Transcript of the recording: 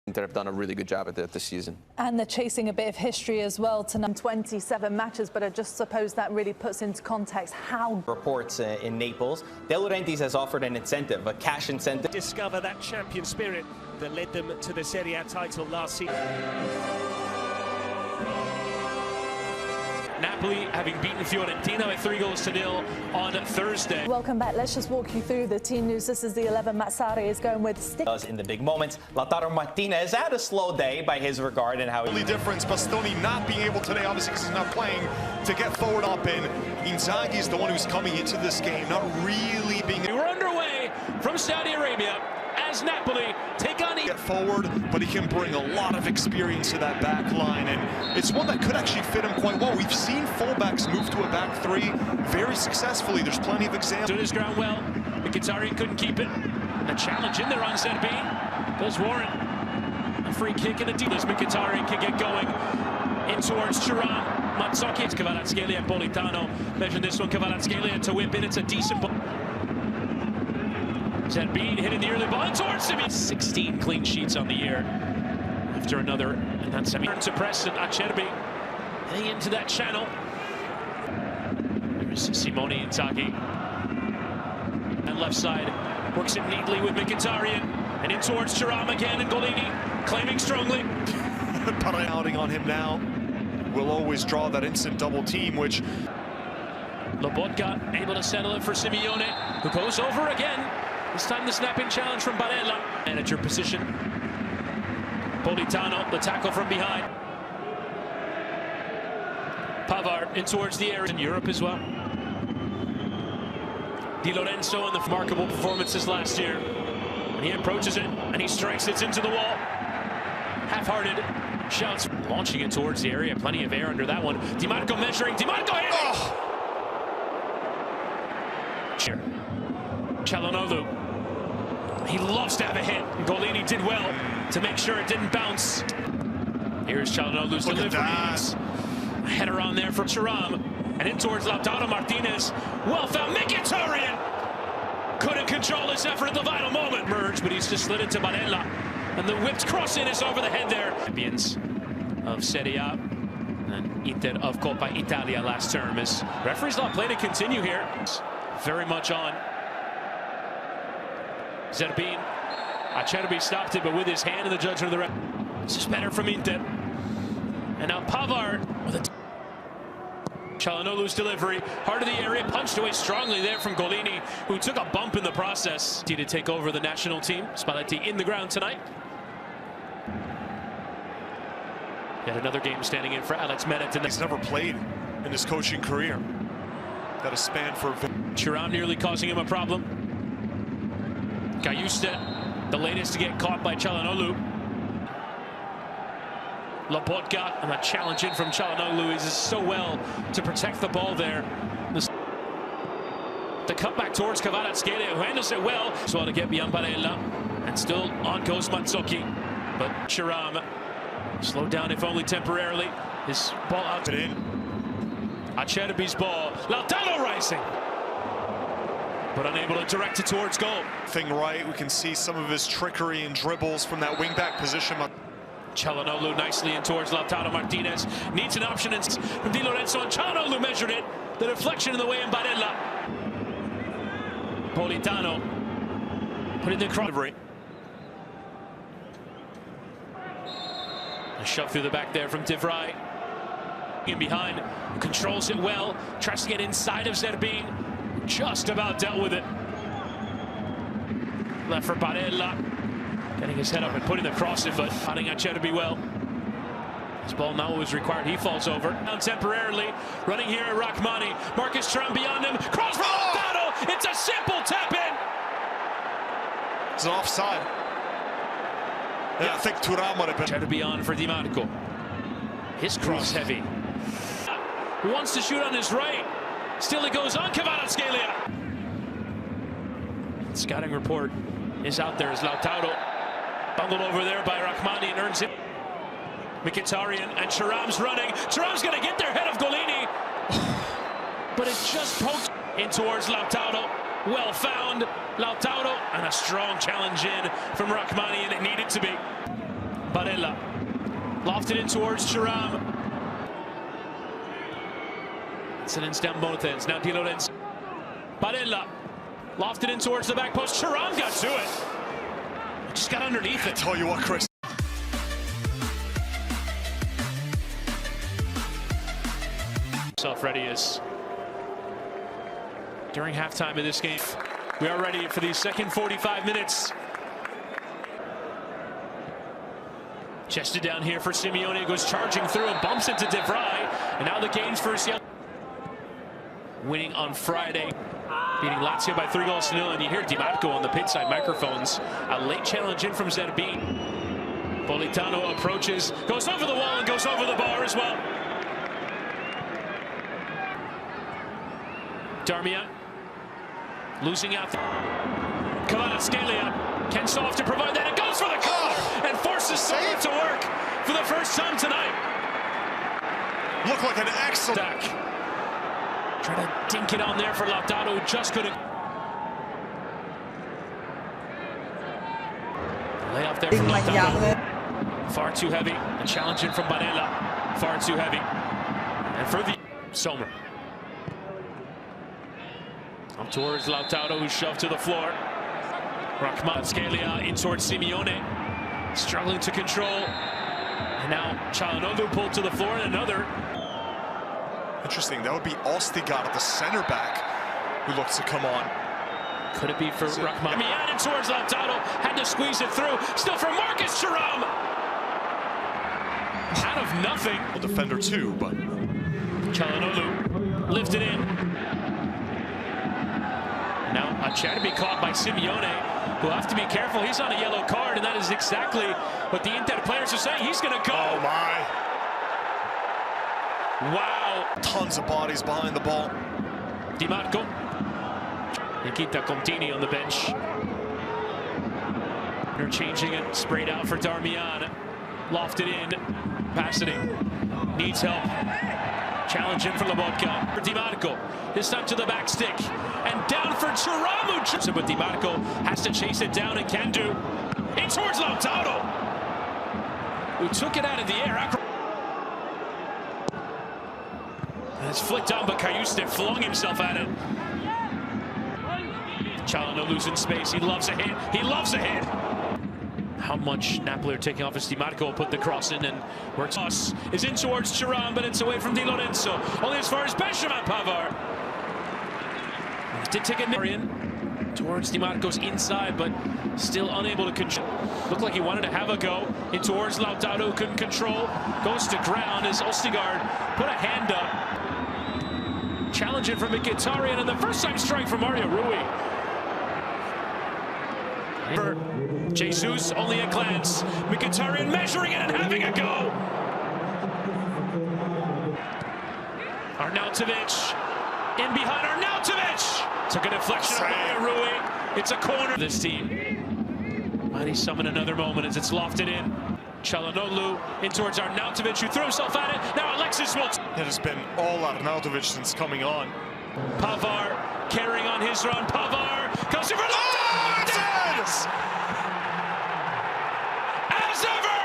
Inter have done a really good job at that this season. And they're chasing a bit of history as well to 27 matches, but I just suppose that really puts into context how... Reports in Naples, De Laurentiis has offered an incentive, a cash incentive. Discover that champion spirit that led them to the Serie A title last season. Napoli having beaten Fiorentina with 3-0 on Thursday. Welcome back. Let's just walk you through the team news. This is the 11. Mazzarri is going with stick. In the big moments, Lautaro Martinez had a slow day by his regard and how... Only difference, Bastoni not being able today, obviously because he's not playing, to get forward up, and Inzaghi is the one who's coming into this game, not really being... We're underway from Saudi Arabia as Napoli take on... Get forward, but he can bring a lot of experience to that back line, and it's one that could actually fit him quite well. We've seen fullbacks move to a back three very successfully. There's plenty of examples. Stood his ground well. Mkhitaryan couldn't keep it. A challenge in there on Zerbin. Does warrant a free kick and a deal. Mkhitaryan can get going in towards Thuram. Mazzocchi. It's Kvaratskhelia and Politano. Measure this one. Kvaratskhelia to whip in. It's a decent ball. Zerbin hitting the early ball towards him. 16 clean sheets on the year after another, and that's to press, and Acerbi heading into that channel. There's Simone Inzaghi. And left side works it neatly with Mkhitaryan, and in towards Thuram again, and Golini claiming strongly. Outing on him now will always draw that instant double team, which... Lobotka able to settle it for Simeone, who goes over again. This time the snapping challenge from Barella. Manager position. Politano, the tackle from behind. Pavard in towards the area in Europe as well. Di Lorenzo in the remarkable performances last year. And he approaches it and he strikes it into the wall. Half-hearted shouts. Launching it towards the area. Plenty of air under that one. Di Marco measuring. Di Marco hitting! Oh. Çalhanoğlu. He loves to have a hit. Golini did well to make sure it didn't bounce. Here's Çalhanoğlu's delivery. A header on there from Thuram. And in towards Lautaro Martinez. Well found. Mkhitaryan couldn't control his effort at the vital moment. Merge, but he's just slid it to Barella. And the whipped cross in is over the head there. Champions of Serie A and Inter of Coppa Italia last term. As referees not play to continue here. Very much on. Zerbin. Acerbi stopped it, but with his hand in the judgment of the ref. This is better from Inter. And now Pavard with a... Çalhanoğlu's delivery. Heart of the area, punched away strongly there from Golini, who took a bump in the process. To take over the national team. Spalletti in the ground tonight. Yet another game standing in for Alex Meret. He's never played in his coaching career. Got a span for... Thuram nearly causing him a problem. Cayusta, the latest to get caught by Çalhanoğlu. Lobotka, and a challenge in from Çalhanoğlu. He does so well to protect the ball there. The cutback towards Kvaratskhelia, who handles it well. So to get beyond Barella, and still on goes Mazzocchi. But Thuram slowed down, if only temporarily. His ball out and in. Acerbi's ball. Lautaro rising, but unable to direct it towards goal. Thing right, we can see some of his trickery and dribbles from that wingback position. Çalhanoğlu nicely in towards Lautaro Martinez. Needs an option from Di Lorenzo, and Çalhanoğlu measured it. The deflection in the way in Barella. Politano putting the cross. A shove through the back there from De Vrij. In behind, controls it well. Tries to get inside of Zerbin. Just about dealt with it. Left for Barella. Getting his head up and putting the cross in, but hunting Acerbi well. His ball now was required. He falls over. Down temporarily. Running here at Rachmani. Marcus Thuram beyond him. Cross for Lautaro. It's a simple tap in. It's an offside. Yeah, I think Thuram might have been. Acerbi on for Di Marco. His cross heavy. Wants to shoot on his right. Still it goes on. Kvaratskhelia. Scouting report is out there as Lautaro bundled over there by Rachmani and earns it. Mkhitaryan and Thuram's running. Thuram's going to get there ahead of Golini. But it just pokes in towards Lautaro. Well found. Lautaro, and a strong challenge in from Rachmani, and it needed to be. Barella. Lofted in towards Thuram. It's down both ends. Now Di Lorenzo. Barella. Lofted in towards the back post. Thuram got to it. Just got underneath it. Tell you what, Chris. Ready is during halftime of this game. We are ready for the second 45 minutes. Chested down here for Simeone, goes charging through and bumps into De Vrij. And now the gains for Seattle. Winning on Friday, beating Lazio by 3-0. And you hear Di Marco on the pit side microphones. A late challenge in from Zerbin. Politano approaches, goes over the wall and goes over the bar as well. Darmian losing out. Kvaratskhelia can Soft to provide that. It goes for the corner and forces Soft to work for the first time tonight. Look like an excellent Back. Trying to dink it on there for Lautaro, who just couldn't. Layoff there from Lautaro. Far too heavy. The challenge in from Barella. Far too heavy. And for the Sommer. Up towards Lautaro, who's shoved to the floor. Kvaratskhelia in towards Simeone. Struggling to control. And now Çalhanoğlu pulled to the floor, and another. Interesting. That would be Ostigard, the center back, who looks to come on. Could it be for Rahman? In towards Lautaro. Had to squeeze it through. Still for Marcus Thuram. Out of nothing. A defender too, but Çalhanoğlu lifted in. Now a try to be caught by Simeone, who have to be careful. He's on a yellow card, and that is exactly what the Inter players are saying. He's going to go. Oh my! Wow! Tons of bodies behind the ball. Di Marco. Nikita Contini on the bench. They're changing it. Sprayed out for Darmian. Lofted in. Passing. Needs help. Challenge in for Lobotka. For Di Marco. This time to the back stick. And down for Thuram. But Di Marco has to chase it down and can do. In towards Lautaro, who took it out of the air. And it's flicked on, but Cajuste flung himself at it. Çalhanoğlu's in space. He loves a hit. He loves a hit. How much Napoli are taking off as Di Marco will put the cross in and works. Is in towards Thuram, but it's away from Di Lorenzo. Only as far as Benjamin Pavard. Did take it in towards Di Marco's inside, but still unable to control. Looked like he wanted to have a go. In towards Lautaro, couldn't control. Goes to ground as Ostigard put a hand up. Challenging from Mkhitaryan, and the first time strike from Mario Rui. For Jesus, only a glance. Mkhitaryan measuring it and having a go. Arnautovic in behind Arnautovic. Took a deflection of Mario Rui. It's a corner. This team. Might he summon another moment as it's lofted in. Çalhanoğlu in towards Arnautovic, who threw himself at it. Now Alexis will. It has been all Arnautovic since coming on. Pavard carrying on his run. Pavard comes in for Oh, as ever.